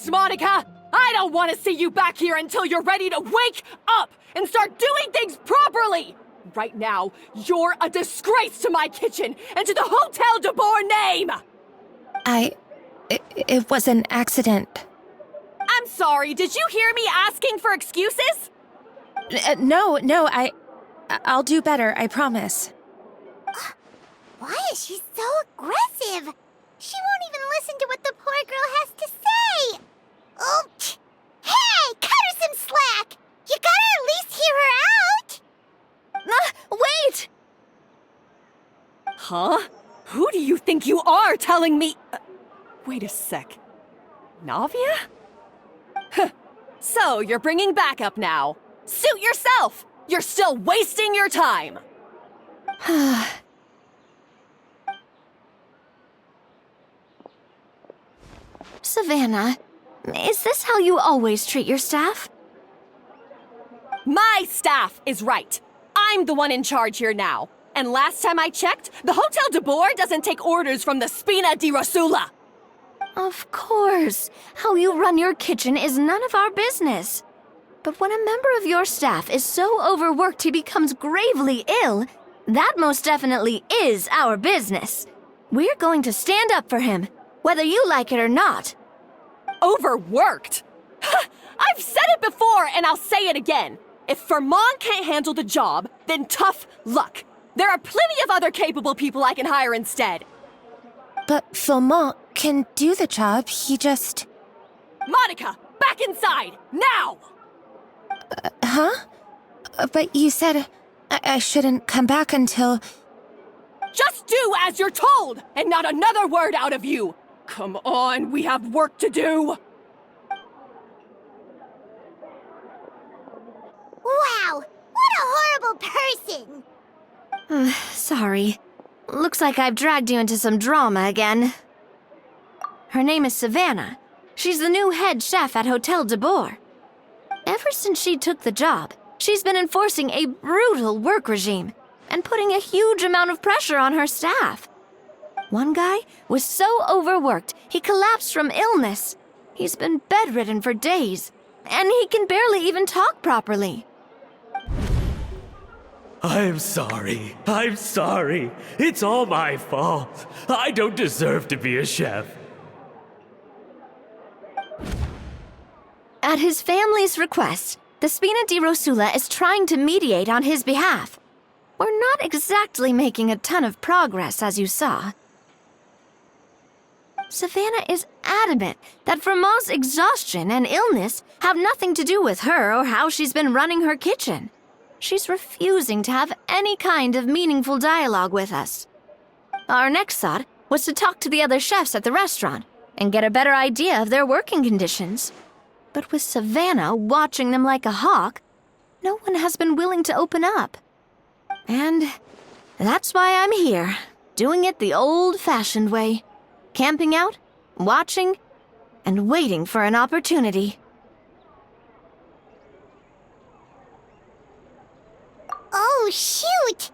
next, Monica! I don't want to see you back here until you're ready to wake up and start doing things properly! Right now, you're a disgrace to my kitchen and to the Hotel de Boer name! It was an accident. I'm sorry, did you hear me asking for excuses? No, I'll do better, I promise. Why is she so aggressive? She won't even listen to what the poor girl has to say. Oh, hey, cut her some slack. You gotta at least hear her out. Wait! Huh? Who do you think you are telling me? Wait a sec. Navia? So, you're bringing backup now. Suit yourself! You're still wasting your time! Savannah, is this how you always treat your staff? My staff is right. I'm the one in charge here now. And last time I checked, the Hotel de Boer doesn't take orders from the Spina di Rosula. Of course. How you run your kitchen is none of our business. But when a member of your staff is so overworked he becomes gravely ill, that most definitely is our business. We're going to stand up for him, whether you like it or not. Overworked? I've said it before and I'll say it again. If Fermont can't handle the job, then tough luck. There are plenty of other capable people I can hire instead. But Fermont can do the job, he just... Monica, back inside, now! Huh? But you said I shouldn't come back until... Just do as you're told, and not another word out of you! Come on, we have work to do! Wow, what a horrible person! Sorry. Looks like I've dragged you into some drama again. Her name is Savannah. She's the new head chef at Hotel de Boer. Ever since she took the job, she's been enforcing a brutal work regime and putting a huge amount of pressure on her staff. One guy was so overworked, he collapsed from illness. He's been bedridden for days, and he can barely even talk properly. I'm sorry. It's all my fault. I don't deserve to be a chef. At his family's request, the Spina di Rosula is trying to mediate on his behalf. We're not exactly making a ton of progress, as you saw. Savannah is adamant that Vermont's exhaustion and illness have nothing to do with her or how she's been running her kitchen. She's refusing to have any kind of meaningful dialogue with us. Our next thought was to talk to the other chefs at the restaurant and get a better idea of their working conditions. But with Savannah watching them like a hawk, no one has been willing to open up. And that's why I'm here, doing it the old-fashioned way. Camping out, watching, and waiting for an opportunity. Oh, shoot!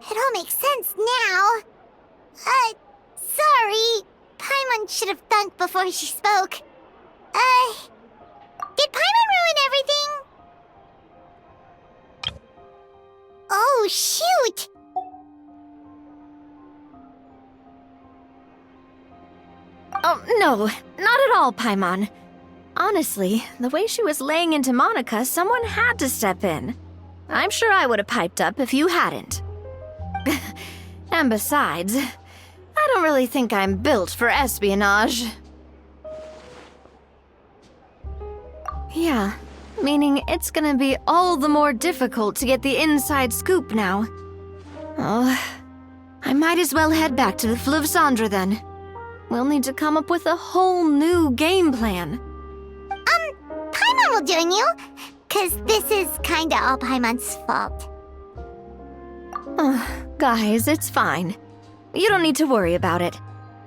It all makes sense now. Sorry. Paimon should have thunked before she spoke. Did Paimon ruin everything? Oh, shoot! Oh, no, not at all, Paimon. Honestly, the way she was laying into Monica, someone had to step in. I'm sure I would have piped up if you hadn't. And besides, I don't really think I'm built for espionage. Yeah, meaning it's gonna be all the more difficult to get the inside scoop now. Oh, I might as well head back to the Fleuve Cendre then. We'll need to come up with a whole new game plan. Paimon will join you, 'cause this is kinda all Paimon's fault. Guys, it's fine. You don't need to worry about it.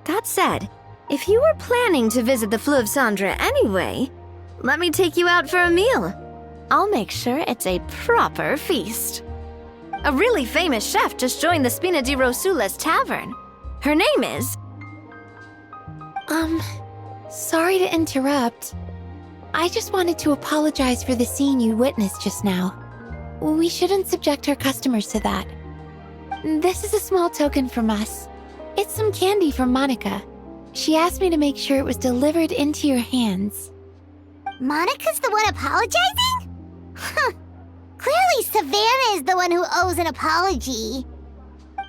That said, if you were planning to visit the Fleuve Cendre anyway, let me take you out for a meal. I'll make sure it's a proper feast. A really famous chef just joined the Spina di Rosula's tavern. Her name is... Sorry to interrupt. I just wanted to apologize for the scene you witnessed just now. We shouldn't subject our customers to that. This is a small token from us. It's some candy from Monica. She asked me to make sure it was delivered into your hands. Monica's the one apologizing? Huh. Clearly Savannah is the one who owes an apology.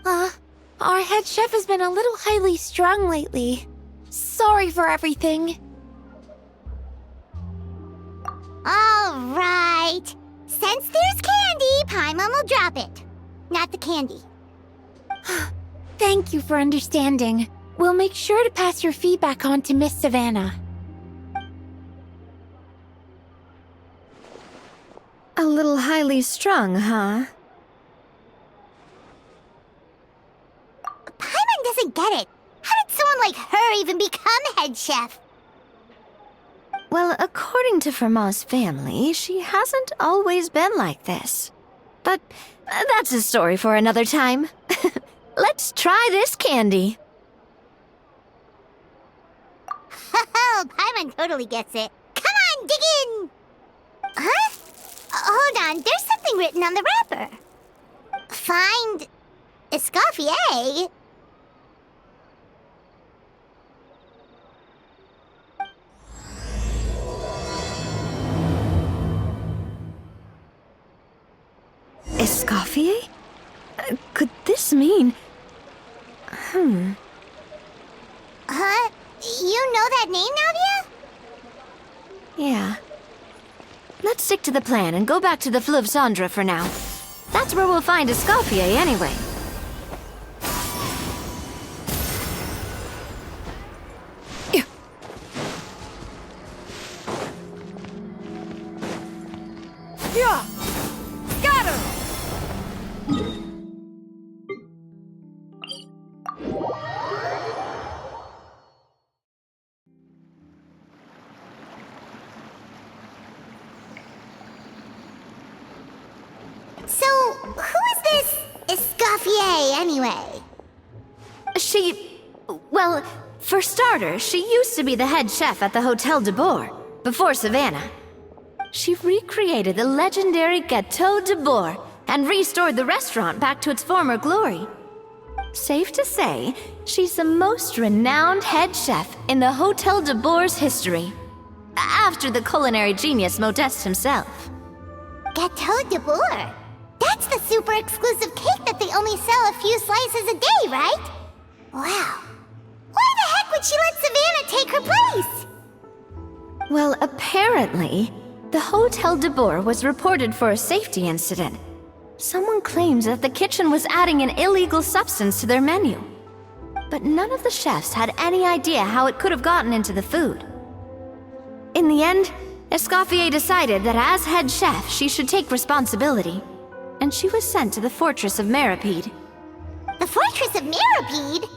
Our head chef has been a little highly strung lately. Sorry for everything. All right. Since there's candy, Paimon will drop it. Not the candy. Thank you for understanding. We'll make sure to pass your feedback on to Miss Savannah. A little highly strung, huh? Paimon doesn't get it. How did someone like her even become head chef? Well, according to Fermat's family, she hasn't always been like this. But that's a story for another time. Let's try this candy. Oh, Paimon totally gets it. Come on, dig in! Huh? Hold on, there's something written on the wrapper. Find Escoffier. Escoffier? Could this mean... Huh? You know that name, Navia? Yeah. Let's stick to the plan and go back to the Fleuve Cendre for now. That's where we'll find Escoffier anyway. Yeah! Scatter! So, who is this Escoffier, anyway? Well, for starters, she used to be the head chef at the Hotel de Bourg, before Savannah. She recreated the legendary Gâteau de Bourg and restored the restaurant back to its former glory. Safe to say, she's the most renowned head chef in the Hotel de Bourg's history, after the culinary genius Modeste himself. Gâteau de Bourg? That's the super exclusive cake that they only sell a few slices a day, right? Wow. Why the heck would she let Savannah take her place? Well, apparently, the Hotel de Bourg was reported for a safety incident. Someone claims that the kitchen was adding an illegal substance to their menu. But none of the chefs had any idea how it could have gotten into the food. In the end, Escoffier decided that as head chef, she should take responsibility. And she was sent to the fortress of Meripede. The Fortress of Meripede?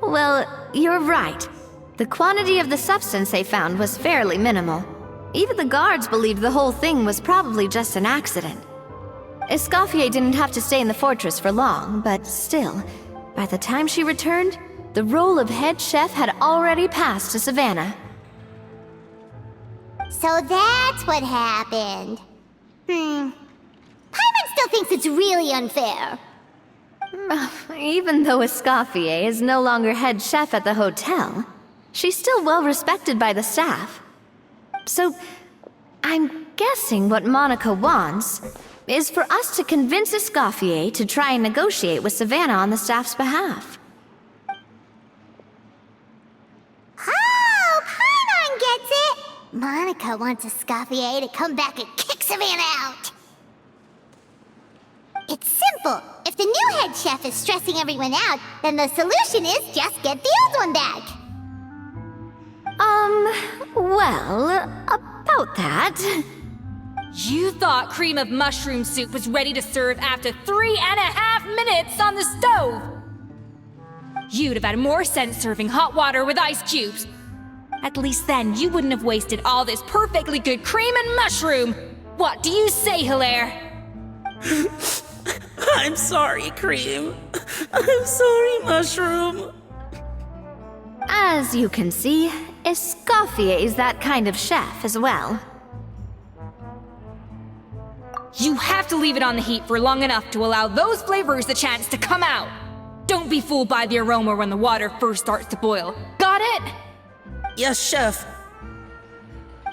Well, you're right. The quantity of the substance they found was fairly minimal. Even the guards believed the whole thing was probably just an accident. Escoffier didn't have to stay in the fortress for long, but still, by the time she returned, the role of head chef had already passed to Savannah. So that's what happened. Paimon still thinks it's really unfair. Even though Escoffier is no longer head chef at the hotel, she's still well respected by the staff. So, I'm guessing what Monica wants is for us to convince Escoffier to try and negotiate with Savannah on the staff's behalf. Oh, Paimon gets it! Monica wants Escoffier to come back and kick Savannah out. It's simple. If the new head chef is stressing everyone out, then the solution is just get the old one back. Well, about that... You thought cream of mushroom soup was ready to serve after 3.5 minutes on the stove! You'd have had more sense serving hot water with ice cubes. At least then you wouldn't have wasted all this perfectly good cream and mushroom! What do you say, Hilaire? I'm sorry, Cream. I'm sorry, Mushroom. As you can see, Escoffier is that kind of chef as well. You have to leave it on the heat for long enough to allow those flavors the chance to come out. Don't be fooled by the aroma when the water first starts to boil. Got it? Yes, Chef.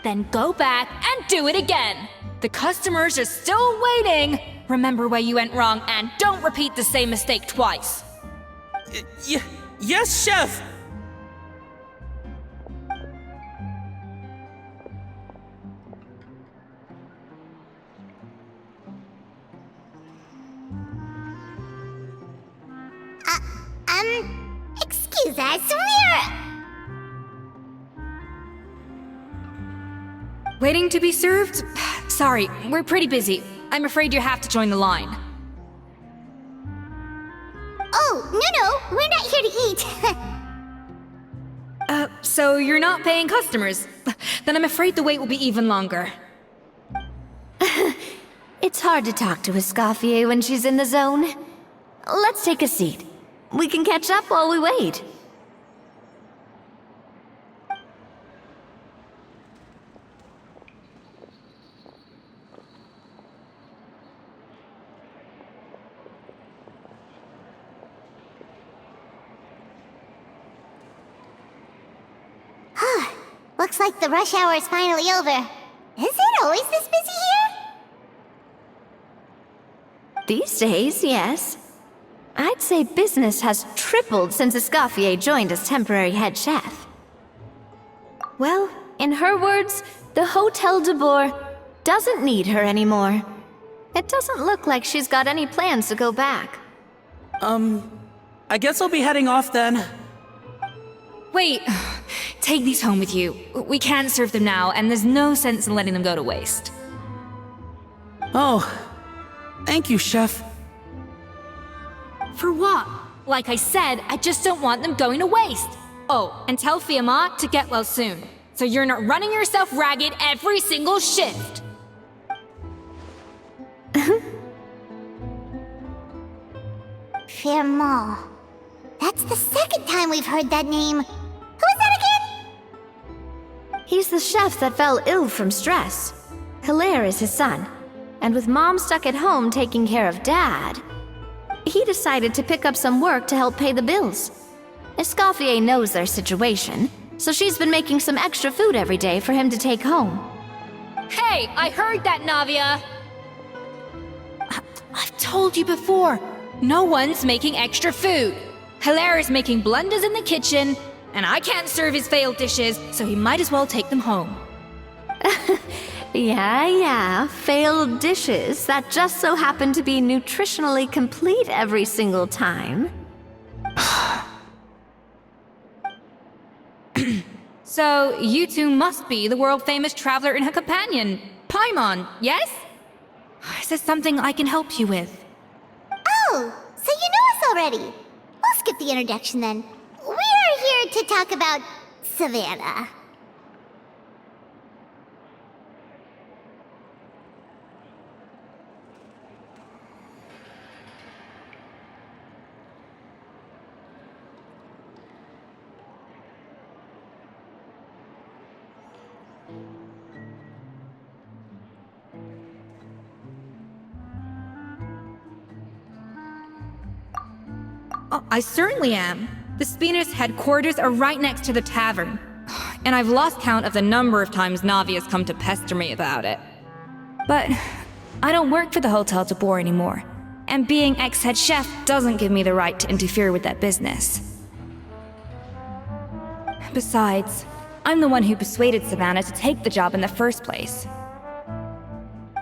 Then go back and do it again. The customers are still waiting. Remember where you went wrong and don't repeat the same mistake twice. Yes, Chef. Excuse us, we're... Waiting to be served? Sorry, we're pretty busy. I'm afraid you have to join the line. Oh, no, we're not here to eat. So you're not paying customers? Then I'm afraid the wait will be even longer. It's hard to talk to Escoffier when she's in the zone. Let's take a seat. We can catch up while we wait. Looks like the rush hour is finally over. Is it always this busy here? These days, yes. I'd say business has tripled since Escoffier joined as temporary head chef. Well, in her words, the Hotel de Boer doesn't need her anymore. It doesn't look like she's got any plans to go back. I guess I'll be heading off then. Wait, take these home with you. We can't serve them now, and there's no sense in letting them go to waste. Oh, thank you, Chef. For what? Like I said, I just don't want them going to waste. Oh, and tell Fiamma to get well soon, so you're not running yourself ragged every single shift. Fiamma. That's the second time we've heard that name. Who is that again? He's the chef that fell ill from stress. Hilaire is his son, and with Mom stuck at home taking care of Dad, he decided to pick up some work to help pay the bills. Escoffier knows their situation, so she's been making some extra food every day for him to take home. Hey, I heard that, Navia! I've told you before, no one's making extra food. Hilaire is making blunders in the kitchen, and I can't serve his failed dishes, so he might as well take them home. Yeah, failed dishes that just so happen to be nutritionally complete every single time. So, you two must be the world-famous traveler and her companion, Paimon, yes? Is there something I can help you with? Oh, so you know us already. We'll skip the introduction then. We are here to talk about Savannah. Oh, I certainly am. The Spinner's headquarters are right next to the tavern. And I've lost count of the number of times Navi has come to pester me about it. But I don't work for the Hotel de Boer anymore, and being ex-head chef doesn't give me the right to interfere with that business. Besides, I'm the one who persuaded Savannah to take the job in the first place.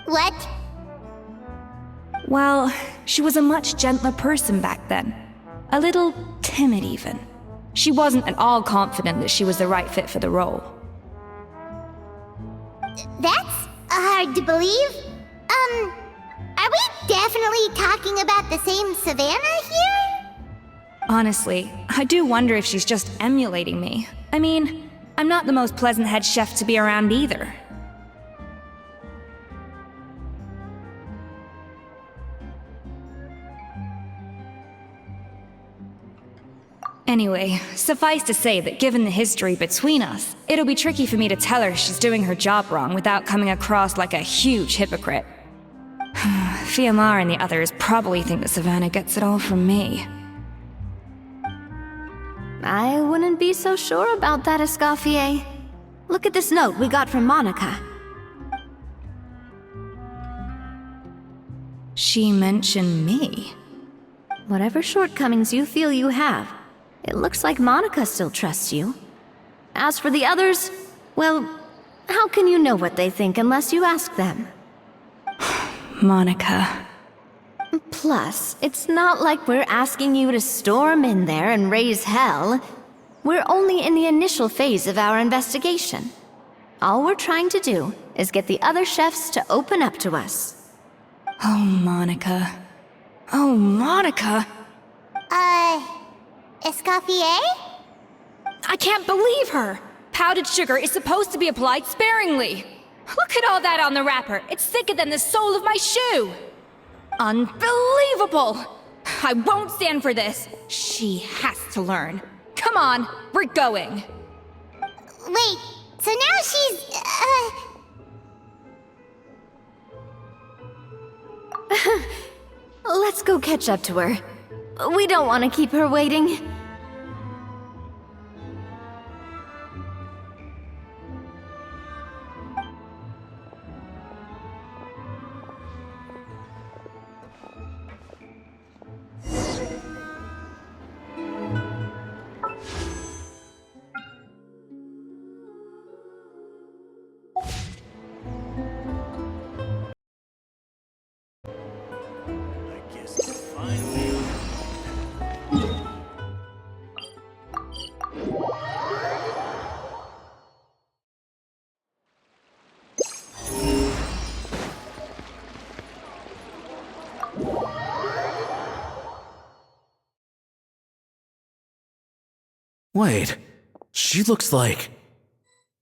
What? Well, she was a much gentler person back then. A little timid, even. She wasn't at all confident that she was the right fit for the role. That's hard to believe. Are we definitely talking about the same Savannah here? Honestly, I do wonder if she's just emulating me. I mean, I'm not the most pleasant head chef to be around either. Anyway, suffice to say that given the history between us, it'll be tricky for me to tell her she's doing her job wrong without coming across like a huge hypocrite. Fiamar and the others probably think that Savannah gets it all from me. I wouldn't be so sure about that, Escoffier. Look at this note we got from Monica. She mentioned me. Whatever shortcomings you feel you have, it looks like Monica still trusts you. As for the others, well, how can you know what they think unless you ask them? Monica. Plus, it's not like we're asking you to storm in there and raise hell. We're only in the initial phase of our investigation. All we're trying to do is get the other chefs to open up to us. Oh, Monica. Oh, Monica! Escoffier? I can't believe her! Powdered sugar is supposed to be applied sparingly. Look at all that on the wrapper. It's thicker than the sole of my shoe. Unbelievable! I won't stand for this. She has to learn. Come on, we're going. Wait, so now she's, Let's go catch up to her. We don't want to keep her waiting. Wait, she looks like...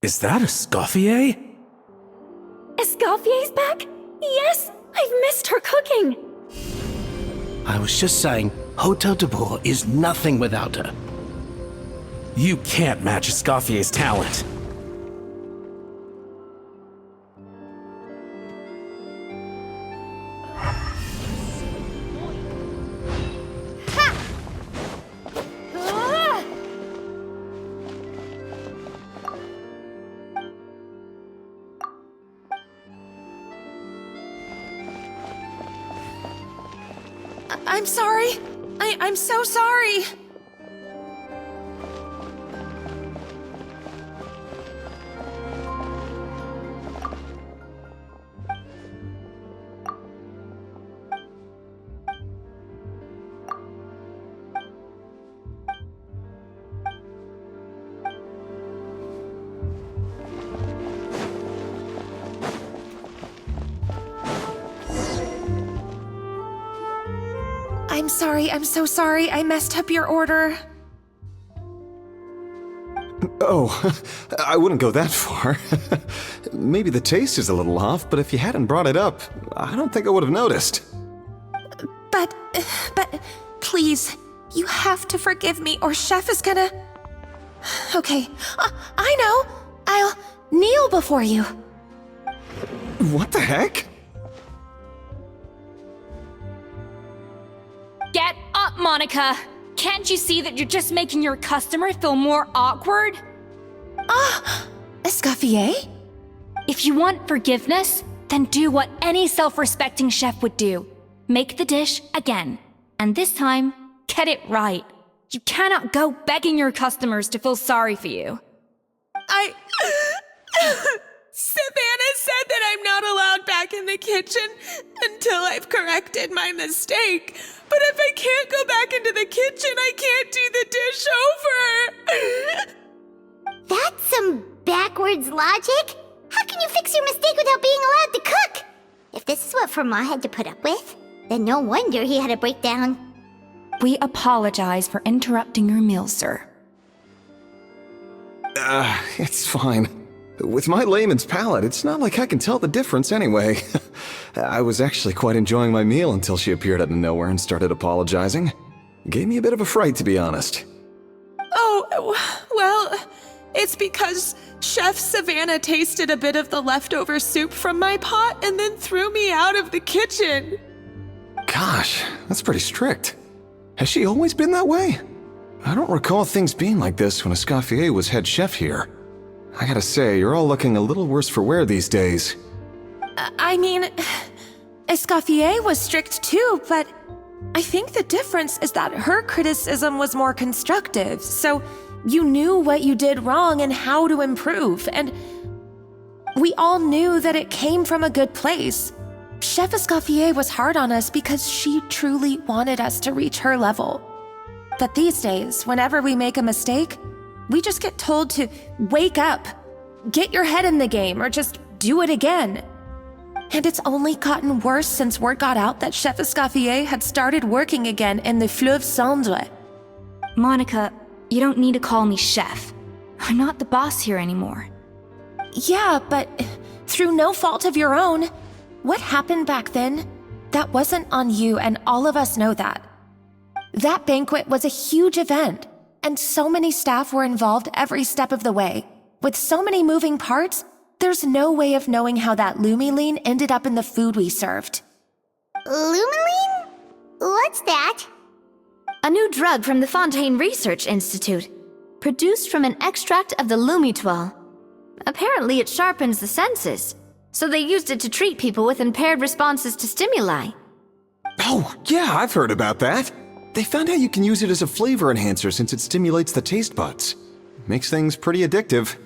Is that Escoffier? Escoffier's back? Yes, I've missed her cooking. I was just saying, Hotel de Bourg is nothing without her. You can't match Escoffier's talent. I'm sorry. I'm so sorry. I'm sorry, I'm so sorry. I messed up your order. Oh, I wouldn't go that far. Maybe the taste is a little off, but if you hadn't brought it up, I don't think I would have noticed. But, please, you have to forgive me or Chef is gonna... Okay, I know. I'll kneel before you. What the heck? Get up, Monica! Can't you see that you're just making your customer feel more awkward? Escoffier? If you want forgiveness, then do what any self-respecting chef would do. Make the dish again. And this time, get it right. You cannot go begging your customers to feel sorry for you. Savannah said that I'm not allowed back in the kitchen until I've corrected my mistake. But if I can't go back into the kitchen, I can't do the dish over. That's some backwards logic. How can you fix your mistake without being allowed to cook? If this is what Fermat had to put up with, then no wonder he had a breakdown. We apologize for interrupting your meal, sir. It's fine. With my layman's palate, it's not like I can tell the difference anyway. I was actually quite enjoying my meal until she appeared out of nowhere and started apologizing. Gave me a bit of a fright, to be honest. Well, it's because Chef Savannah tasted a bit of the leftover soup from my pot and then threw me out of the kitchen. Gosh, that's pretty strict. Has she always been that way? I don't recall things being like this when Escoffier was head chef here. I gotta say, you're all looking a little worse for wear these days. I mean, Escoffier was strict too, but I think the difference is that her criticism was more constructive, so you knew what you did wrong and how to improve, and we all knew that it came from a good place. Chef Escoffier was hard on us because she truly wanted us to reach her level. But these days, whenever we make a mistake, we just get told to wake up, get your head in the game, or just do it again. And it's only gotten worse since word got out that Chef Escoffier had started working again in the Fleuve Cendre. Monica, you don't need to call me chef. I'm not the boss here anymore. Yeah, but through no fault of your own. What happened back then, that wasn't on you, and all of us know that. That banquet was a huge event, and so many staff were involved every step of the way. With so many moving parts, there's no way of knowing how that Lumiline ended up in the food we served. Lumiline? What's that? A new drug from the Fontaine Research Institute, produced from an extract of the Lumitoile. Apparently it sharpens the senses, so they used it to treat people with impaired responses to stimuli. Oh, yeah, I've heard about that. They found out you can use it as a flavor enhancer since it stimulates the taste buds. Makes things pretty addictive.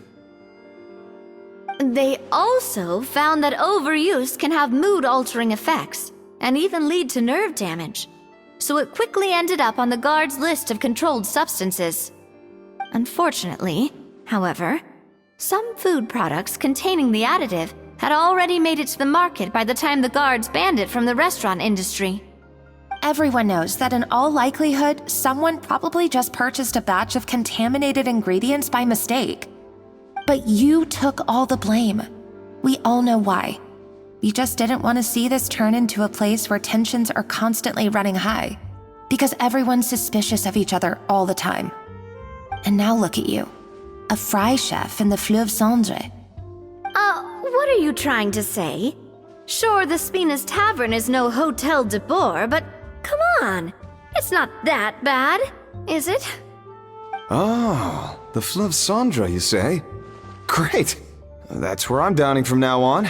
They also found that overuse can have mood-altering effects, and even lead to nerve damage. So it quickly ended up on the guard's list of controlled substances. Unfortunately, however, some food products containing the additive had already made it to the market by the time the guards banned it from the restaurant industry. Everyone knows that in all likelihood, someone probably just purchased a batch of contaminated ingredients by mistake. But you took all the blame. We all know why. You just didn't want to see this turn into a place where tensions are constantly running high, because everyone's suspicious of each other all the time. And now look at you, a fry chef in the Fleuve Cendre. What are you trying to say? Sure, the Spina's Tavern is no Hotel de Boer, but come on, it's not that bad, is it? Oh, the Fleuve Cendre, you say? Great. That's where I'm dining from now on.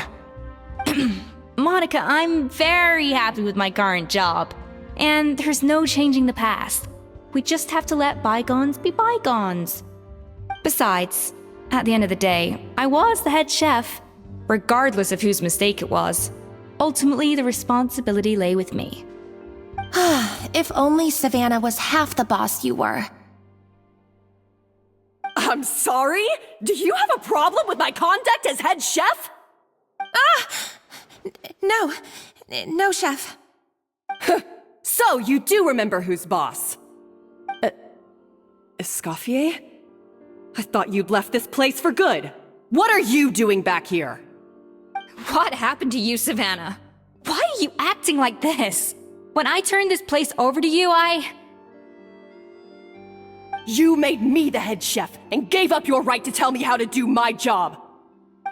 Monica, I'm very happy with my current job. And there's no changing the past. We just have to let bygones be bygones. Besides, at the end of the day, I was the head chef, regardless of whose mistake it was. Ultimately, the responsibility lay with me. If only Savannah was half the boss you were. I'm sorry? Do you have a problem with my conduct as head chef? No, chef. So, you do remember who's boss? Escoffier? I thought you'd left this place for good. What are you doing back here? What happened to you, Savannah? Why are you acting like this? When I turned this place over to you, You made me the head chef and gave up your right to tell me how to do my job.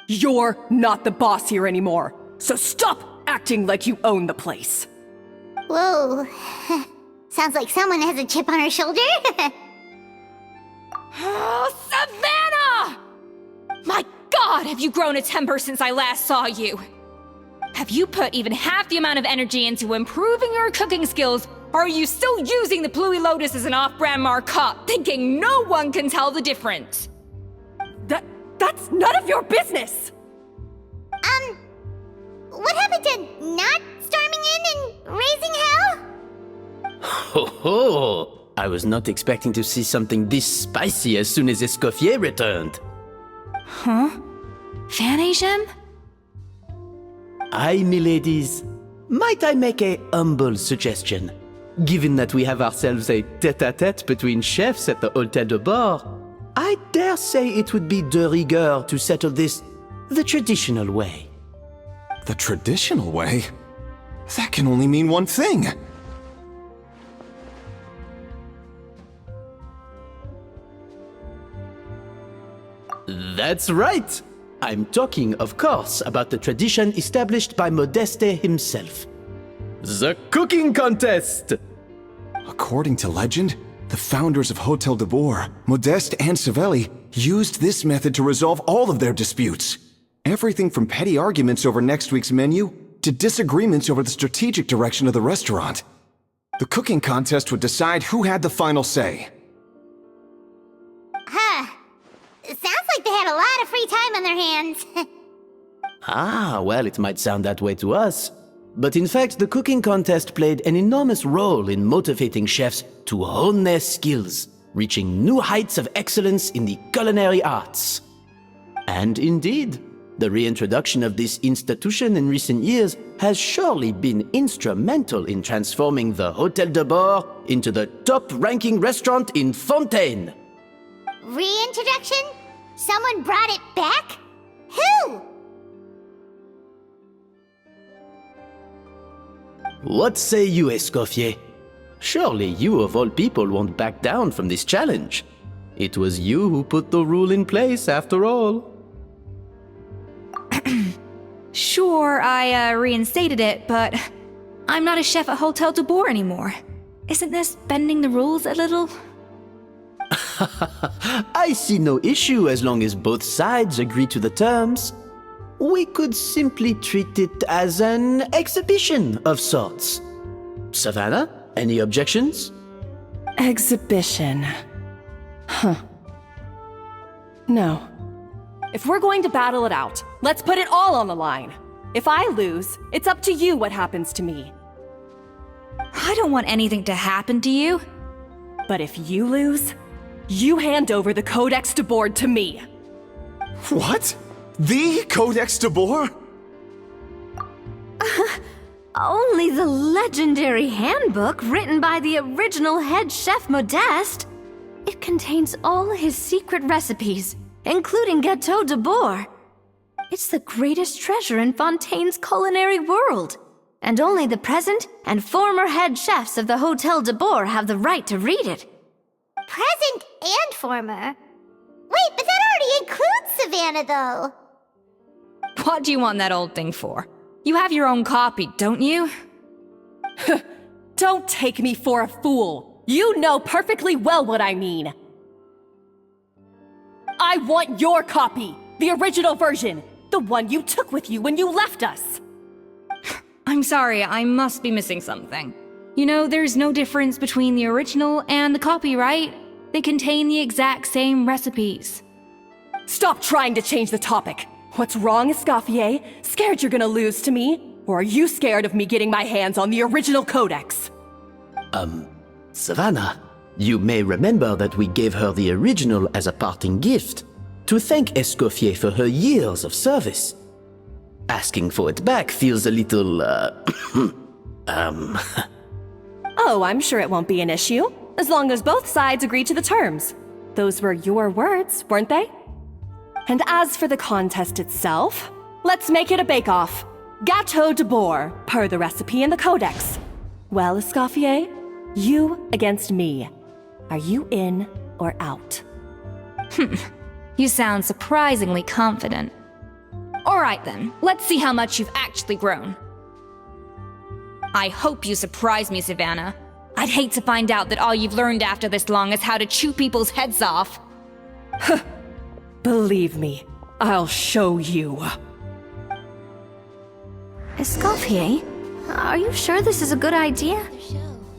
You're not the boss here anymore, so stop acting like you own the place. Whoa. Sounds like someone has a chip on her shoulder. Oh, Savannah! My God, have you grown a temper since I last saw you? Have you put even half the amount of energy into improving your cooking skills, or are you still using the Pluie Lotus as an off-brand markup, thinking no one can tell the difference? That's none of your business! What happened to not storming in and raising hell? Ho ho! I was not expecting to see something this spicy as soon as Escoffier returned. Huh? Fan Asian? Aye, miladies. Might I make a humble suggestion? Given that we have ourselves a tête-à-tête between chefs at the Hôtel de Bord, I dare say it would be de rigueur to settle this the traditional way. The traditional way? That can only mean one thing. Um, That's right! I'm talking, of course, about the tradition established by Modeste himself. The cooking contest! According to legend, the founders of Hotel de Boer, Modeste and Savelli, used this method to resolve all of their disputes. Everything from petty arguments over next week's menu to disagreements over the strategic direction of the restaurant. The cooking contest would decide who had the final say. Huh. It sounds like they had a lot of free time on their hands. Ah, well, it might sound that way to us. But in fact, the cooking contest played an enormous role in motivating chefs to hone their skills, reaching new heights of excellence in the culinary arts. And indeed, the reintroduction of this institution in recent years has surely been instrumental in transforming the Hotel de Boer into the top-ranking restaurant in Fontaine. Reintroduction? Someone brought it back? Who? What say you, Escoffier? Surely you of all people won't back down from this challenge. It was you who put the rule in place, after all. Sure, I reinstated it, but I'm not a chef at Hotel de Boer anymore. Isn't this bending the rules a little? I see no issue as long as both sides agree to the terms. We could simply treat it as an exhibition of sorts. Savannah, any objections? Exhibition. Huh. No. If we're going to battle it out, let's put it all on the line. If I lose, it's up to you what happens to me. I don't want anything to happen to you. But if you lose, you hand over the Codex de Boer to me. What? The Codex de Boer? Only the legendary handbook written by the original head chef Modeste. It contains all his secret recipes, including Gâteau de Boer. It's the greatest treasure in Fontaine's culinary world, and only the present and former head chefs of the Hotel de Boer have the right to read it. Present and former? Wait, but that already includes Savannah, though. What do you want that old thing for? You have your own copy, don't you? Don't take me for a fool. You know perfectly well what I mean. I want your copy, the original version, the one you took with you when you left us. I'm sorry, I must be missing something. You know, there's no difference between the original and the copy, right? They contain the exact same recipes. Stop trying to change the topic. What's wrong, Escoffier? Scared you're gonna lose to me? Or are you scared of me getting my hands on the original Codex? Savannah, you may remember that we gave her the original as a parting gift, to thank Escoffier for her years of service. Asking for it back feels a little, Oh, I'm sure it won't be an issue, as long as both sides agree to the terms. Those were your words, weren't they? And as for the contest itself, let's make it a bake-off. Gâteau de Boer, per the recipe in the Codex. Well, Escoffier, you against me. Are you in or out? You sound surprisingly confident. Alright then, let's see how much you've actually grown. I hope you surprise me, Savannah. I'd hate to find out that all you've learned after this long is how to chew people's heads off. Believe me, I'll show you. Escoffier, are you sure this is a good idea?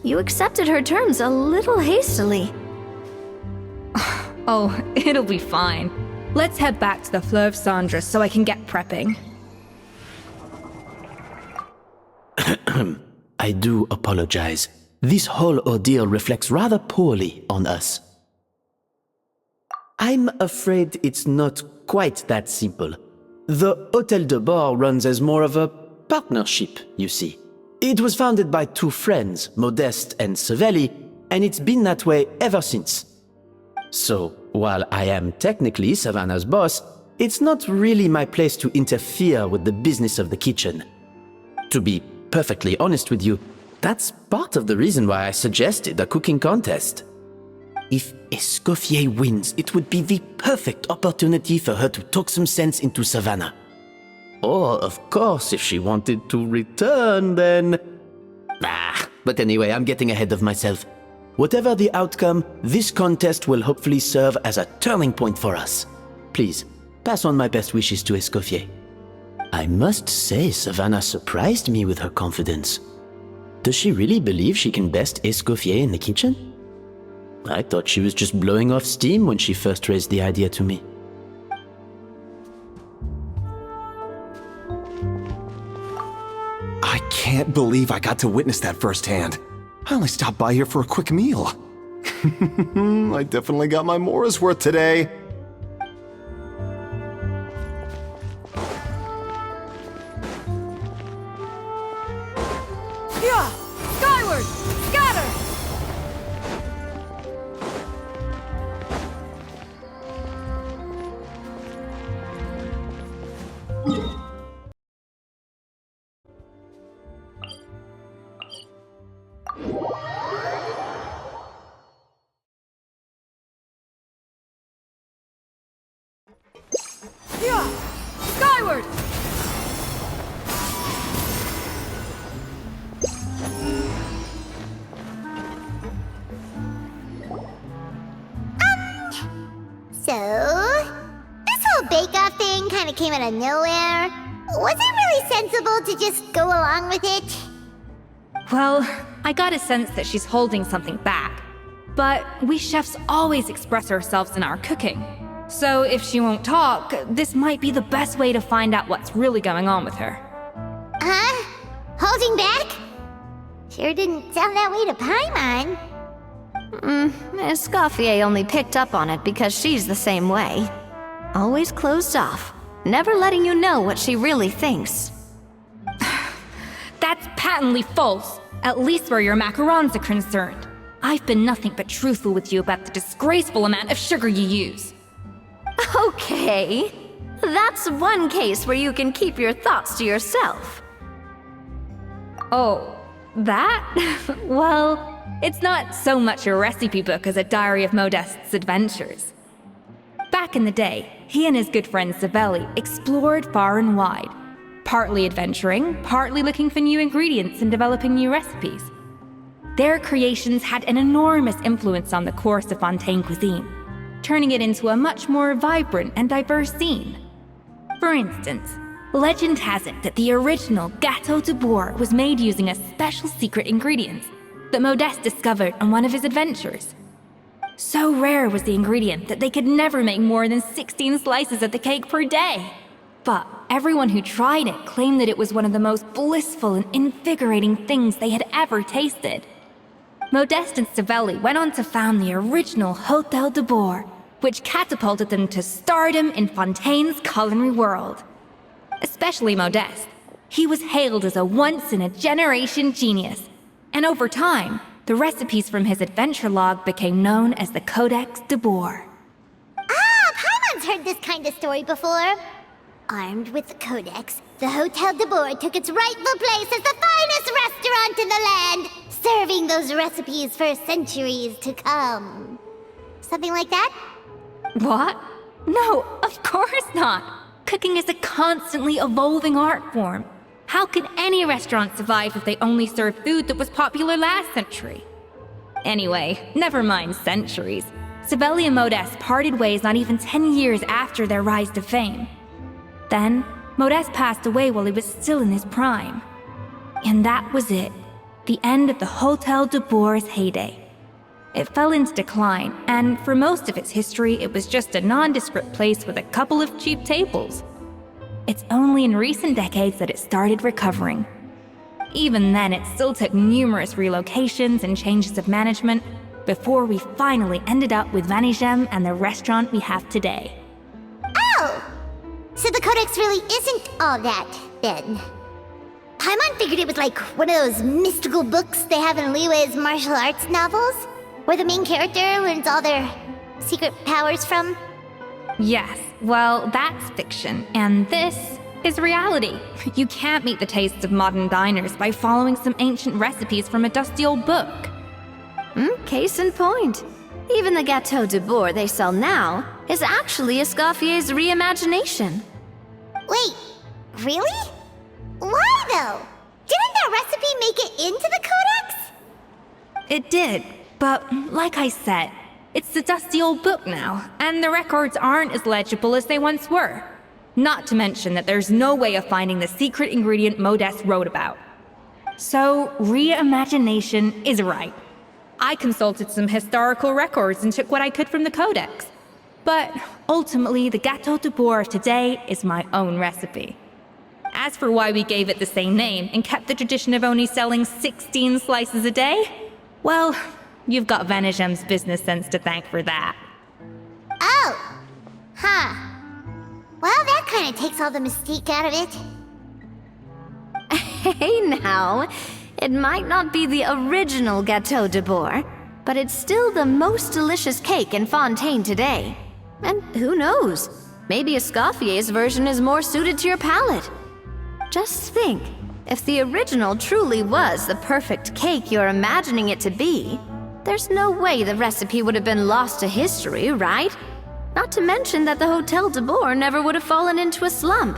You accepted her terms a little hastily. Oh, it'll be fine. Let's head back to the Fleuve Cendres so I can get prepping. I do apologize. This whole ordeal reflects rather poorly on us. I'm afraid it's not quite that simple. The Hotel de Boer runs as more of a partnership, you see. It was founded by two friends, Modeste and Savelli, and it's been that way ever since. So, while I am technically Savannah's boss, it's not really my place to interfere with the business of the kitchen. To be perfectly honest with you, that's part of the reason why I suggested a cooking contest. If Escoffier wins, it would be the perfect opportunity for her to talk some sense into Savannah. Or, of course, if she wanted to return, then... but anyway, I'm getting ahead of myself. Whatever the outcome, this contest will hopefully serve as a turning point for us. Please, pass on my best wishes to Escoffier. I must say, Savannah surprised me with her confidence. Does she really believe she can best Escoffier in the kitchen? I thought she was just blowing off steam when she first raised the idea to me. I can't believe I got to witness that firsthand. I only stopped by here for a quick meal. I definitely got my Mora's worth today. Yeah! Skyward! Scatter! Yeah! Skyward! So, this whole bake-off thing kind of came out of nowhere. Was it really sensible to just go along with it? Well, I got a sense that she's holding something back. But we chefs always express ourselves in our cooking. So if she won't talk, this might be the best way to find out what's really going on with her. Huh? Holding back? Sure didn't sound that way to Paimon. Escoffier only picked up on it because she's the same way. Always closed off, never letting you know what she really thinks. That's patently false, at least where your macarons are concerned. I've been nothing but truthful with you about the disgraceful amount of sugar you use. Okay, that's one case where you can keep your thoughts to yourself. Oh, that? Well, it's not so much a recipe book as a diary of Modeste's adventures. Back in the day, he and his good friend Savelli explored far and wide, partly adventuring, partly looking for new ingredients and developing new recipes. Their creations had an enormous influence on the course of Fontaine cuisine, turning it into a much more vibrant and diverse scene. For instance, legend has it that the original Gâteau de Bourg was made using a special secret ingredient that Modeste discovered on one of his adventures. So rare was the ingredient that they could never make more than 16 slices of the cake per day. But everyone who tried it claimed that it was one of the most blissful and invigorating things they had ever tasted. Modeste and Savelli went on to found the original Hôtel de Bourg, which catapulted them to stardom in Fontaine's culinary world. Especially Modeste. He was hailed as a once-in-a-generation genius, and over time, the recipes from his adventure log became known as the Codex de Bourg. Ah, Paimon's heard this kind of story before. Armed with the Codex, the Hôtel de Bourg took its rightful place as the finest restaurant in the land, serving those recipes for centuries to come. Something like that? What? No, of course not. Cooking is a constantly evolving art form. How could any restaurant survive if they only served food that was popular last century? Anyway, never mind centuries. Savelli and Modeste parted ways not even 10 years after their rise to fame. Then, Modeste passed away while he was still in his prime. And that was it. The end of the Hôtel de Bourg's heyday. It fell into decline, and for most of its history, it was just a nondescript place with a couple of cheap tables. It's only in recent decades that it started recovering. Even then, it still took numerous relocations and changes of management before we finally ended up with Vanigem and the restaurant we have today. Oh! So the Codex really isn't all that, then. Paimon figured it was like one of those mystical books they have in Liwe's martial arts novels, where the main character learns all their secret powers from. Yes, well, that's fiction, and this is reality. You can't meet the tastes of modern diners by following some ancient recipes from a dusty old book. Case in point. Even the Gâteau de Bourg they sell now is actually Escoffier's reimagination. Wait, really? Why though? Didn't that recipe make it into the codex? It did, but like I said, it's a dusty old book now, and the records aren't as legible as they once were. Not to mention that there's no way of finding the secret ingredient Modeste wrote about. So, reimagination is right. I consulted some historical records and took what I could from the codex. But ultimately, the Gâteau de Bourg of today is my own recipe. As for why we gave it the same name and kept the tradition of only selling 16 slices a day, well, you've got Venegem's business sense to thank for that. Oh. Huh. Well, that kind of takes all the mystique out of it. Hey now, it might not be the original Gâteau de Bourg, but it's still the most delicious cake in Fontaine today. And who knows, maybe Escoffier's version is more suited to your palate. Just think, if the original truly was the perfect cake you're imagining it to be, there's no way the recipe would have been lost to history, right? Not to mention that the Hotel de Bourg never would have fallen into a slump.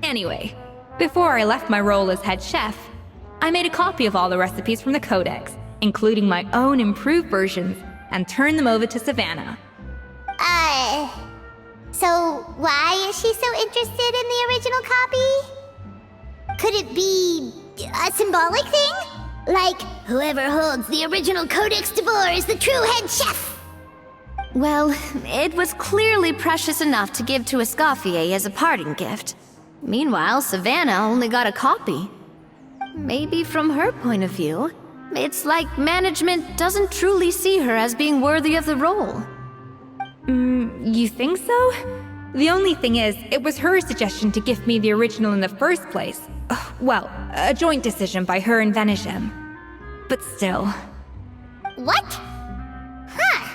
Anyway, before I left my role as head chef, I made a copy of all the recipes from the codex, including my own improved versions, and turned them over to Savannah. So why is she so interested in the original copy? Could it be a symbolic thing? Like, whoever holds the original Codex de Bourg is the true head chef? Well, it was clearly precious enough to give to Escoffier as a parting gift. Meanwhile, Savannah only got a copy. Maybe from her point of view, it's like management doesn't truly see her as being worthy of the role. You think so? The only thing is, it was her suggestion to gift me the original in the first place. Well, a joint decision by her and Venegem. But still. What? Huh.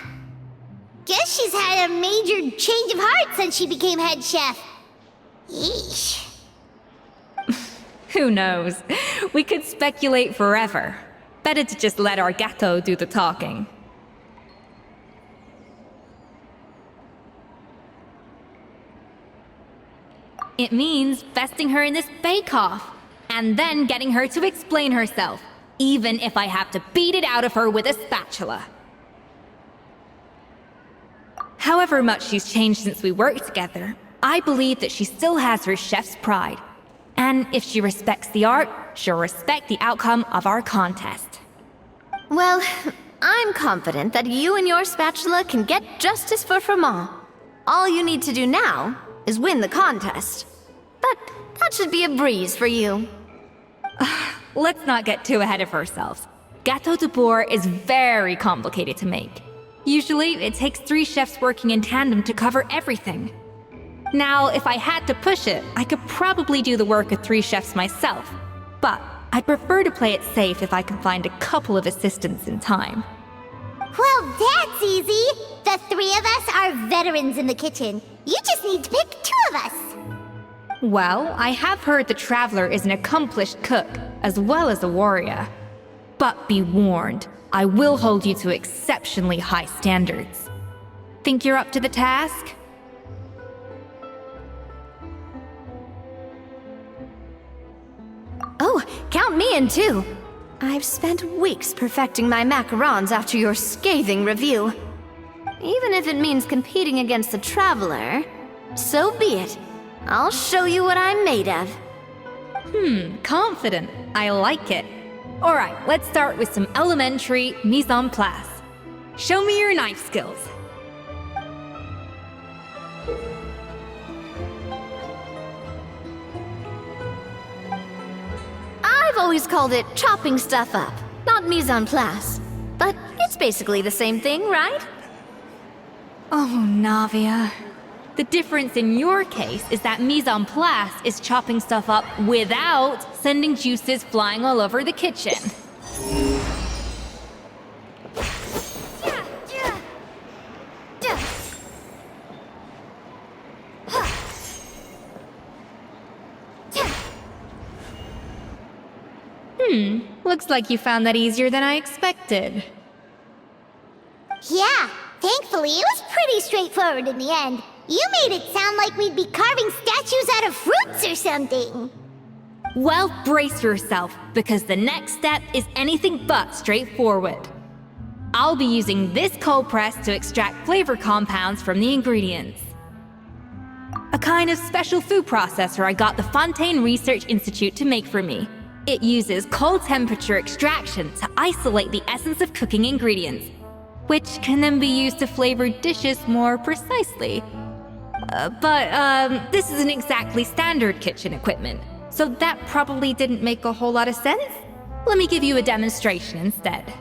Guess she's had a major change of heart since she became head chef. Yeesh. Who knows? We could speculate forever. Better to just let our gâteau do the talking. It means besting her in this bake-off, and then getting her to explain herself, even if I have to beat it out of her with a spatula. However much she's changed since we worked together, I believe that she still has her chef's pride. And if she respects the art, she'll respect the outcome of our contest. Well, I'm confident that you and your spatula can get justice for Froment. All you need to do now is win the contest. But that should be a breeze for you. Let's not get too ahead of ourselves. Gâteau de Bourg is very complicated to make. Usually, it takes 3 chefs working in tandem to cover everything. Now, if I had to push it, I could probably do the work of 3 chefs myself. But I'd prefer to play it safe if I can find a couple of assistants in time. Well, that's easy. The 3 of us are veterans in the kitchen. You just need to pick 2 of us. Well, I have heard the Traveler is an accomplished cook, as well as a warrior. But be warned, I will hold you to exceptionally high standards. Think you're up to the task? Oh, count me in too. I've spent weeks perfecting my macarons after your scathing review. Even if it means competing against the Traveler, so be it. I'll show you what I'm made of. Confident. I like it. Alright, let's start with some elementary mise en place. Show me your knife skills. I've always called it chopping stuff up, not mise en place. But it's basically the same thing, right? Oh, Navia. The difference in your case is that mise en place is chopping stuff up without sending juices flying all over the kitchen. Looks like you found that easier than I expected. Yeah, thankfully it was pretty straightforward in the end. You made it sound like we'd be carving statues out of fruits or something. Well, brace yourself, because the next step is anything but straightforward. I'll be using this cold press to extract flavor compounds from the ingredients. A kind of special food processor I got the Fontaine Research Institute to make for me. It uses cold temperature extraction to isolate the essence of cooking ingredients, which can then be used to flavor dishes more precisely. But this isn't exactly standard kitchen equipment, so that probably didn't make a whole lot of sense. Let me give you a demonstration instead.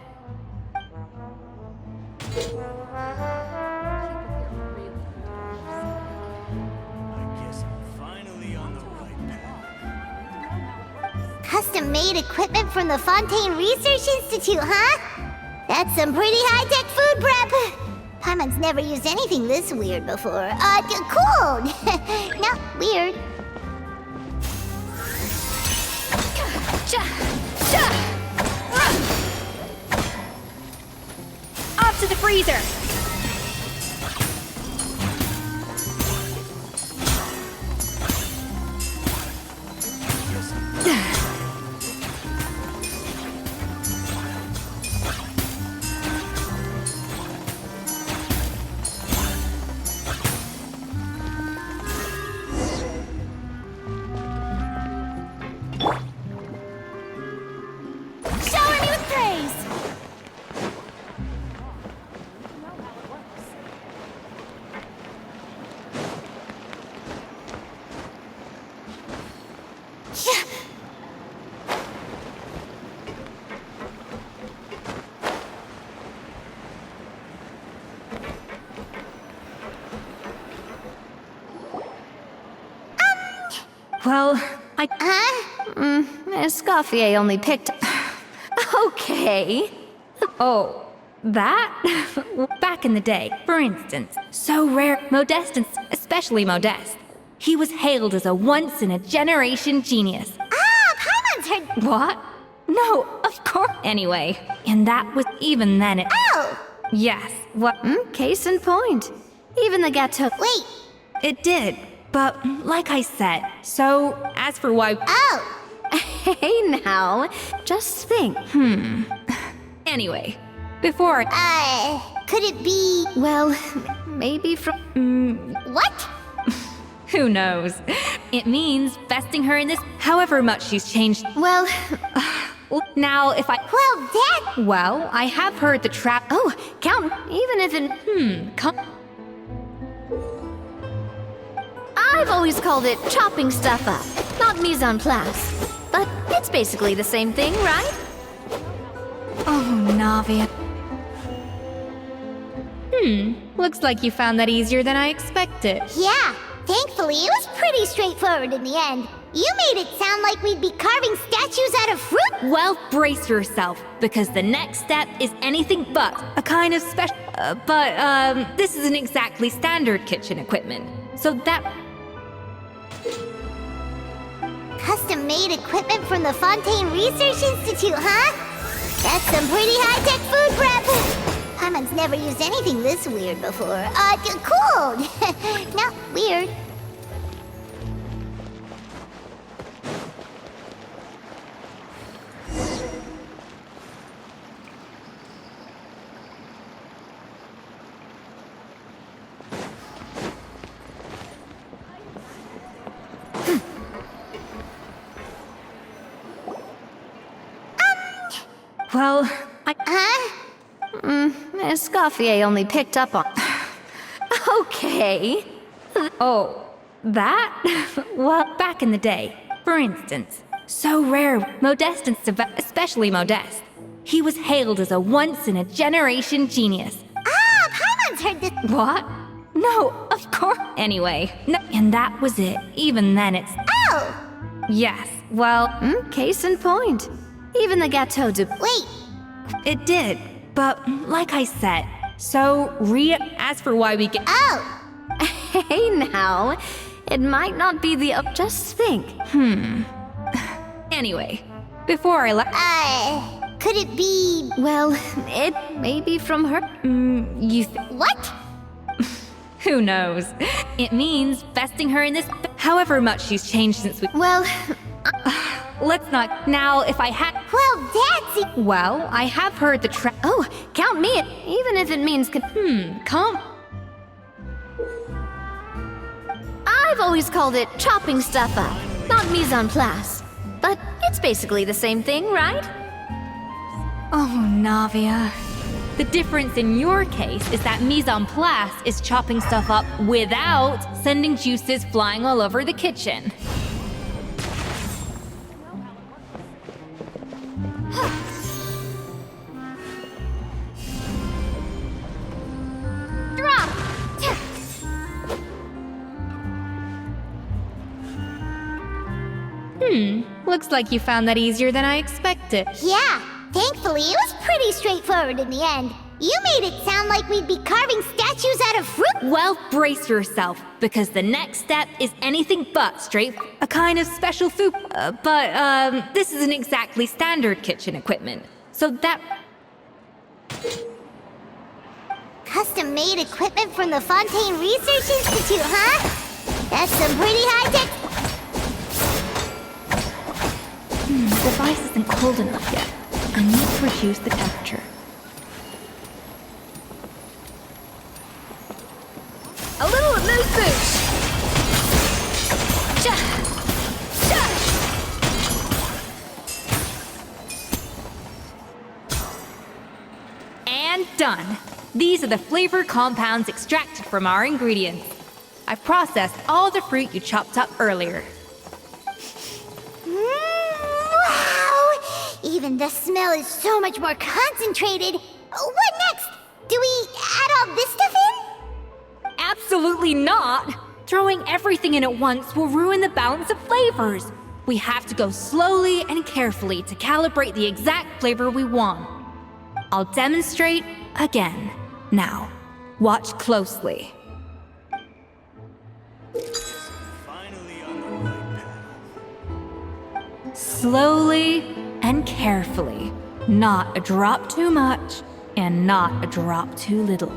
Custom-made equipment from the Fontaine Research Institute, huh? That's some pretty high-tech food prep. Paimon's never used anything this weird before. Cool! Not weird. Off to the freezer! Shower me with praise! Well, Escoffier only picked... okay. Oh, that? Back in the day, for instance, so rare, Modeste, especially Modeste. He was hailed as a once-in-a-generation genius. Paimon's heard... What? No, of course. Anyway, and that was even then it... Oh! Yes, what? Case in point. Even the gâteau... Wait! It did, but like I said, so as for why... Oh! Hey now, just think. Anyway, before... Could it be... Well, maybe from... What? Who knows? It means vesting her in this, however much she's changed. Well, Now, if I... Well, that... Well, I have heard the trap... oh, count. Even if it... Come... I've always called it chopping stuff up, not mise en place. But it's basically the same thing, right? Oh, Navi. Looks like you found that easier than I expected. Yeah, thankfully it was pretty straightforward in the end. You made it sound like we'd be carving statues out of fruit. Well, brace yourself, because the next step is anything but a kind of special... but this isn't exactly standard kitchen equipment. So that... Custom-made equipment from the Fontaine Research Institute, huh? That's some pretty high-tech food prep. Paimon's never used anything this weird before. Cool! Not weird. Well, Escoffier only picked up on... okay. Oh, that? Well, back in the day, for instance, so rare, Modeste, especially Modeste. He was hailed as a once-in-a-generation genius. Paimon's heard this. What? No, of course. Anyway, no, and that was it. Even then it's... Oh! Yes, well, Case in point. Even the gâteau de... Wait, it did. But like I said, so as for why we get... oh! Hey now, it might not be the... Just think. Anyway, before I left. Could it be... Well, it may be from her. What? Who knows? It means besting her in this. However much she's changed since we. Well, Let's not. Now, if I had. Well, that's it. Well, I have heard the oh, count me in, even if it means Come. I've always called it chopping stuff up, not mise en place. But it's basically the same thing, right? Oh, Navia. The difference in your case is that mise en place is chopping stuff up without sending juices flying all over the kitchen. Drop! Looks like you found that easier than I expected. Yeah, thankfully it was pretty straightforward in the end. You made it sound like we'd be carving statues out of fruit. Well, brace yourself, because the next step is anything but straight. A kind of special food. But this isn't exactly standard kitchen equipment. So that. Custom-made equipment from the Fontaine Research Institute, huh? That's some pretty high-tech... The device isn't cold enough yet. I need to reduce the temperature. A little loose boosh! And done. These are the flavor compounds extracted from our ingredients. I've processed all the fruit you chopped up earlier. Wow! Even the smell is so much more concentrated. What next? Do we add all this stuff in? Absolutely not! Throwing everything in at once will ruin the balance of flavors. We have to go slowly and carefully to calibrate the exact flavor we want. I'll demonstrate again. Now, watch closely. Slowly and carefully. Not a drop too much, and not a drop too little.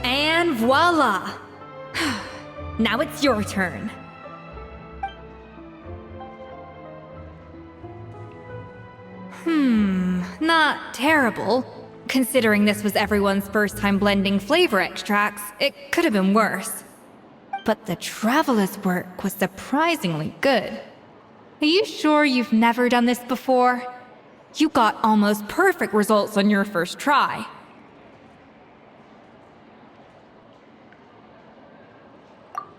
And voila! Now it's your turn. Not terrible. Considering this was everyone's first time blending flavor extracts, it could have been worse. But the Traveler's work was surprisingly good. Are you sure you've never done this before? You got almost perfect results on your first try.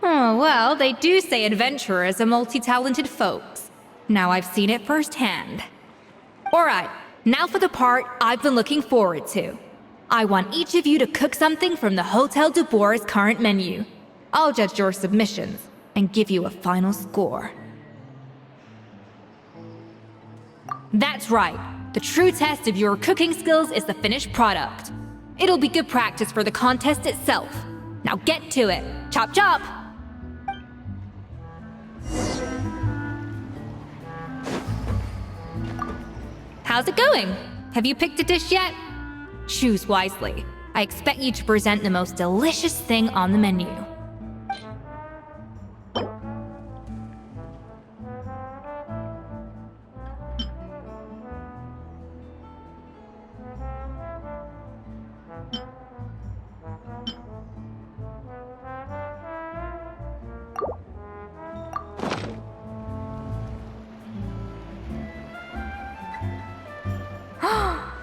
Oh, well, they do say adventurers are multi-talented folks. Now I've seen it firsthand. Alright, now for the part I've been looking forward to. I want each of you to cook something from the Hotel du Bois' current menu. I'll judge your submissions and give you a final score. That's right. The true test of your cooking skills is the finished product. It'll be good practice for the contest itself. Now get to it. Chop chop! How's it going? Have you picked a dish yet? Choose wisely. I expect you to present the most delicious thing on the menu.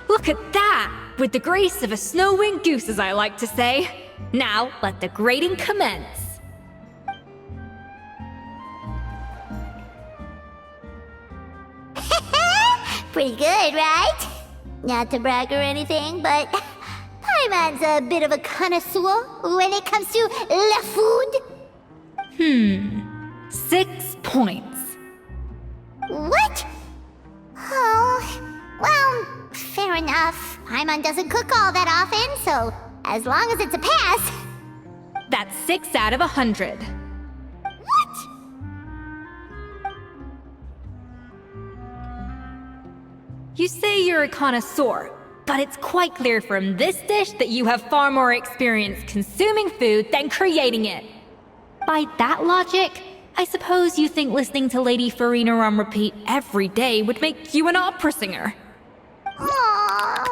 Look at that! With the grace of a snow-winged goose, as I like to say. Now, let the grating commence. Pretty pretty good, right? Not to brag or anything, but Paimon's a bit of a connoisseur when it comes to la food. 6 points. What? Oh, well, fair enough. Paimon doesn't cook all that often, so as long as it's a pass. That's 6 out of 100. What? You say you're a connoisseur, but it's quite clear from this dish that you have far more experience consuming food than creating it. By that logic, I suppose you think listening to Lady Farina on repeat every day would make you an opera singer. Aww.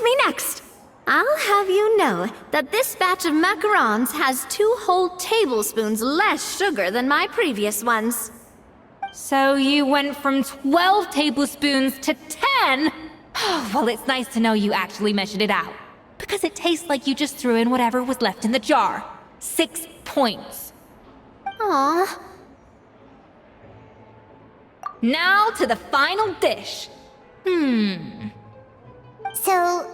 Me next! I'll have you know that this batch of macarons has 2 whole tablespoons less sugar than my previous ones. So you went from 12 tablespoons to 10? Well, it's nice to know you actually measured it out. Because it tastes like you just threw in whatever was left in the jar. 6 points. Aw. Now to the final dish. So,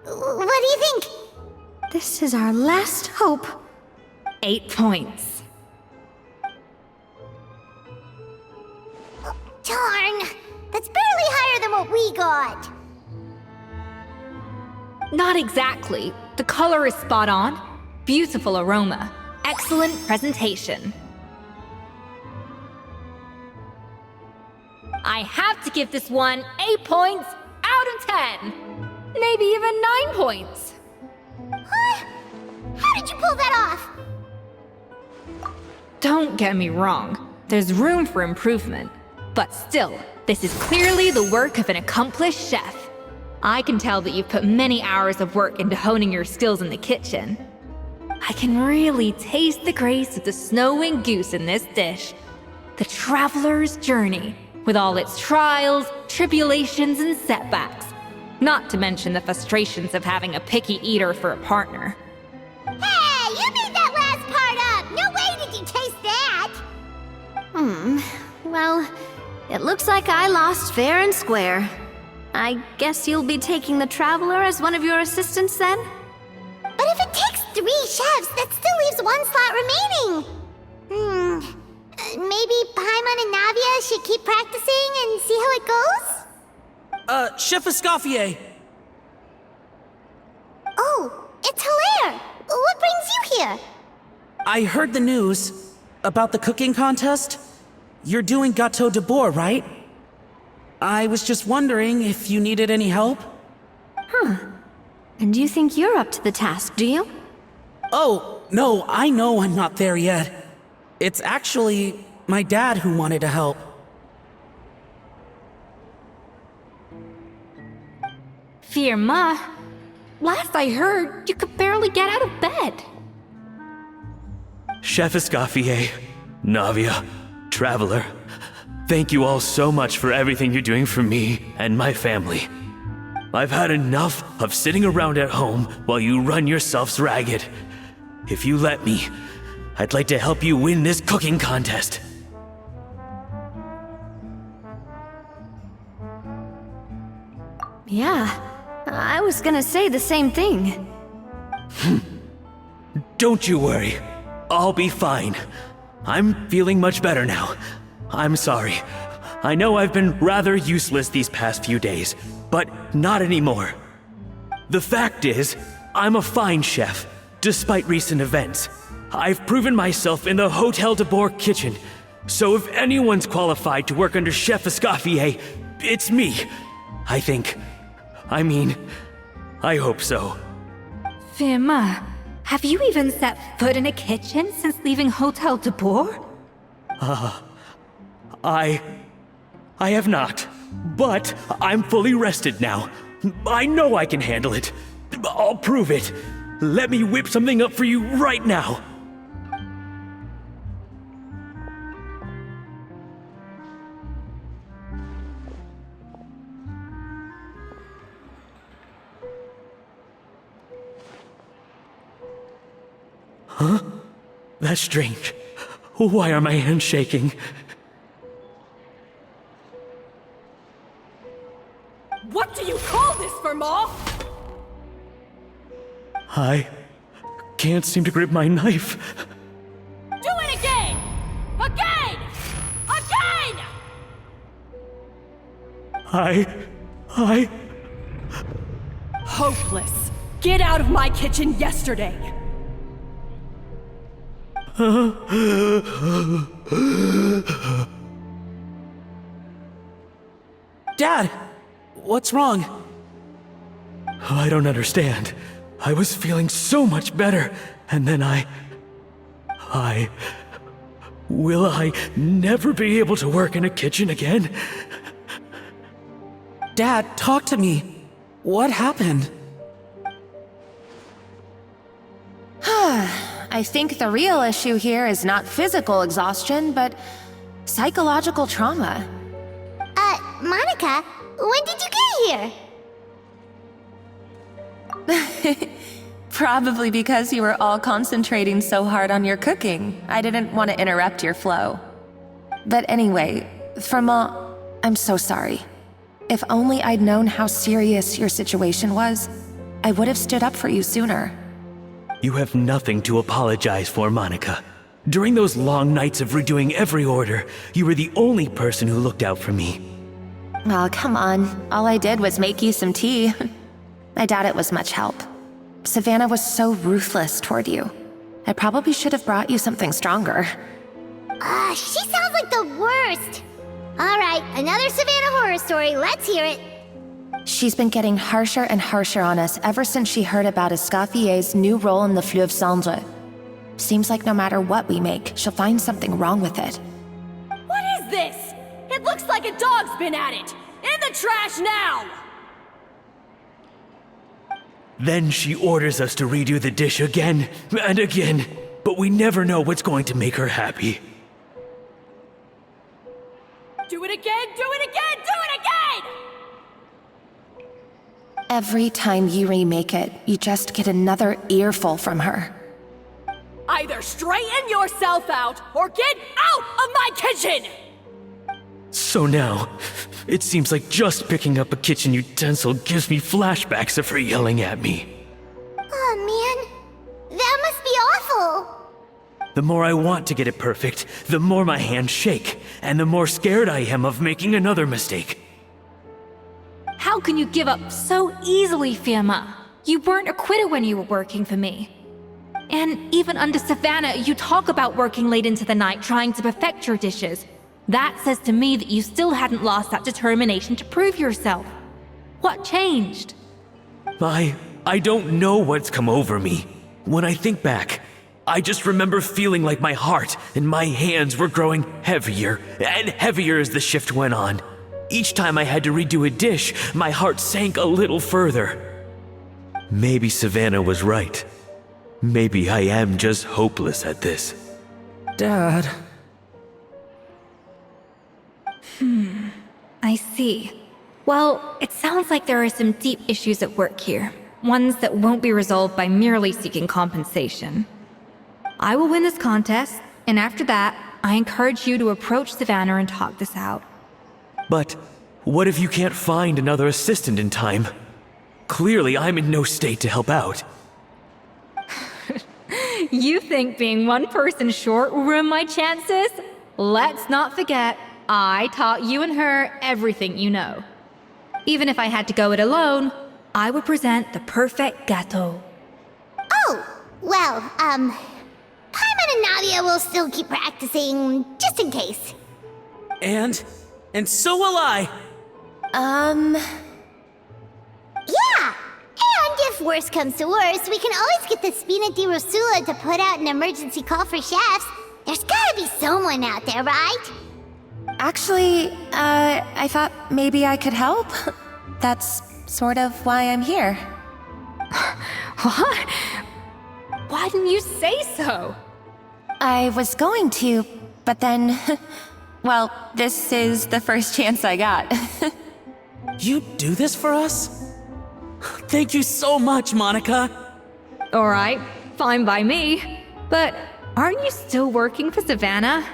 what do you think? This is our last hope. 8 points. Darn, that's barely higher than what we got. Not exactly. The color is spot on. Beautiful aroma. Excellent presentation. I have to give this one 8 points out of 10. Maybe even 9 points. Huh? How did you pull that off? Don't get me wrong. There's room for improvement. But still, this is clearly the work of an accomplished chef. I can tell that you've put many hours of work into honing your skills in the kitchen. I can really taste the grace of the snow-winged goose in this dish. The traveler's journey, with all its trials, tribulations, and setbacks. Not to mention the frustrations of having a picky eater for a partner. Hey, you made that last part up! No way did you taste that! Well, it looks like I lost fair and square. I guess you'll be taking the Traveler as one of your assistants then? But if it takes 3 chefs, that still leaves 1 slot remaining. Maybe Paimon and Navia should keep practicing and see how it goes? Chef Escoffier! Oh, it's Hilaire! What brings you here? I heard the news about the cooking contest. You're doing Gâteau de Bourg, right? I was just wondering if you needed any help. And you think you're up to the task, do you? Oh, no, I know I'm not there yet. It's actually my dad who wanted to help. Firma, last I heard, you could barely get out of bed. Chef Escoffier, Navia, Traveler, thank you all so much for everything you're doing for me and my family. I've had enough of sitting around at home while you run yourselves ragged. If you let me, I'd like to help you win this cooking contest. Yeah, I was gonna say the same thing. Don't you worry. I'll be fine. I'm feeling much better now. I'm sorry. I know I've been rather useless these past few days, but not anymore. The fact is, I'm a fine chef, despite recent events. I've proven myself in the Hotel de Bourg kitchen, so if anyone's qualified to work under Chef Escoffier, it's me. I think. I hope so. Firma, have you even set foot in a kitchen since leaving Hotel de Bourg? I have not, but I'm fully rested now. I know I can handle it. I'll prove it. Let me whip something up for you right now. Huh? That's strange. Why are my hands shaking? What do you call this, Vermal? I can't seem to grip my knife. Do it again! Again! Again! I... Hopeless. Get out of my kitchen yesterday. Dad, what's wrong? I don't understand. I was feeling so much better, and then Will I never be able to work in a kitchen again? Dad, talk to me. What happened? I think the real issue here is not physical exhaustion, but psychological trauma. Monica, when did you get here? Probably because you were all concentrating so hard on your cooking. I didn't want to interrupt your flow. But anyway, Vermont, I'm so sorry. If only I'd known how serious your situation was, I would have stood up for you sooner. You have nothing to apologize for, Monica. During those long nights of redoing every order, you were the only person who looked out for me. Oh, come on. All I did was make you some tea. I doubt it was much help. Savannah was so ruthless toward you. I probably should have brought you something stronger. She sounds like the worst. All right, another Savannah horror story. Let's hear it. She's been getting harsher and harsher on us ever since she heard about Escoffier's new role in the Fleuve Cendre. Seems like no matter what we make, she'll find something wrong with it. What is this? It looks like a dog's been at it! In the trash now! Then she orders us to redo the dish again and again, but we never know what's going to make her happy. Do it again, do it again, do it again! Every time you remake it, you just get another earful from her. Either straighten yourself out or get out of my kitchen! So now, it seems like just picking up a kitchen utensil gives me flashbacks of her yelling at me. Oh man, that must be awful. The more I want to get it perfect, the more my hands shake, and the more scared I am of making another mistake. How can you give up so easily, Firma? You weren't a quitter when you were working for me. And even under Savannah, you talk about working late into the night trying to perfect your dishes. That says to me that you still hadn't lost that determination to prove yourself. What changed? I don't know what's come over me. When I think back, I just remember feeling like my heart and my hands were growing heavier and heavier as the shift went on. Each time I had to redo a dish, my heart sank a little further. Maybe Savannah was right. Maybe I am just hopeless at this. Dad. I see. Well, it sounds like there are some deep issues at work here. Ones that won't be resolved by merely seeking compensation. I will win this contest, and after that, I encourage you to approach Savannah and talk this out. But what if you can't find another assistant in time? Clearly, I'm in no state to help out. You think being one person short will ruin my chances? Let's not forget, I taught you and her everything you know. Even if I had to go it alone, I would present the perfect gâteau. Oh, well, Paimon and Nadia will still keep practicing, just in case. And so will I. Yeah! And if worse comes to worse, we can always get the Spina di Rosula to put out an emergency call for chefs. There's gotta be someone out there, right? Actually, I thought maybe I could help. That's sort of why I'm here. What? Why didn't you say so? I was going to, but then... well, this is the first chance I got. You do this for us? Thank you so much, Monica. Alright, fine by me. But aren't you still working for Savannah?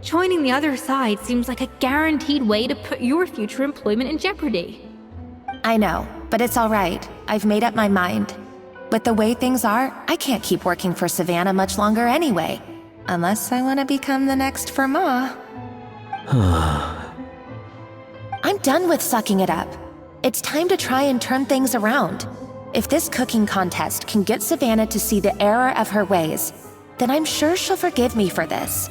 Joining the other side seems like a guaranteed way to put your future employment in jeopardy. I know, but it's all right. I've made up my mind. With the way things are, I can't keep working for Savannah much longer anyway. Unless I want to become the next Fermat. I'm done with sucking it up. It's time to try and turn things around. If this cooking contest can get Savannah to see the error of her ways, then I'm sure she'll forgive me for this.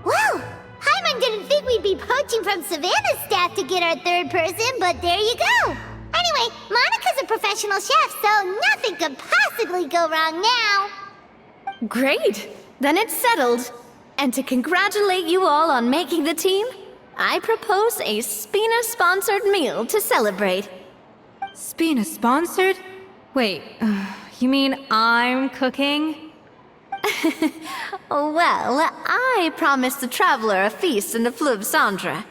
Well, Hyman didn't think we'd be poaching from Savannah's staff to get our third person, but there you go. Anyway, Monica's a professional chef, so nothing could possibly go wrong now. Great! Then it's settled. And to congratulate you all on making the team, I propose a Spina-sponsored meal to celebrate. Spina-sponsored? Wait, you mean I'm cooking? Well, I promised the Traveler a feast in the Fleuve Cendre.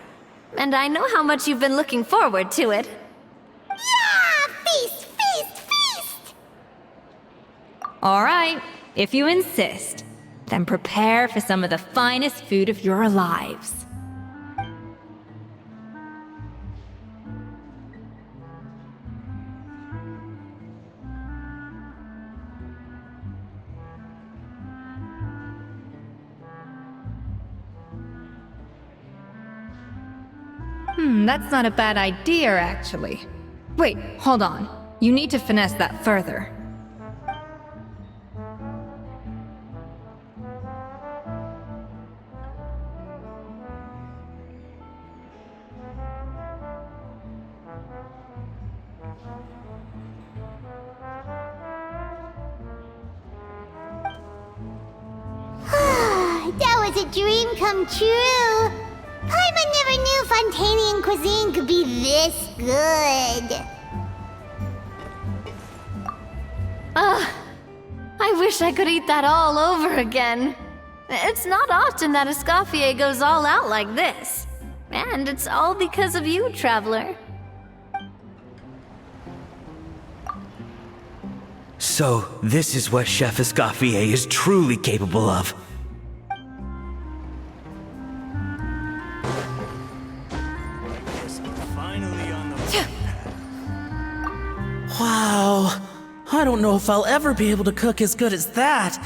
And I know how much you've been looking forward to it. Yeah! Feast, feast, feast! All right, if you insist, then prepare for some of the finest food of your lives. That's not a bad idea, actually. Wait, hold on. You need to finesse that further. That was a dream come true. Paimon never knew Fontanian cuisine could be this good. I wish I could eat that all over again. It's not often that Escoffier goes all out like this. And it's all because of you, Traveler. So, this is what Chef Escoffier is truly capable of. Wow. I don't know if I'll ever be able to cook as good as that.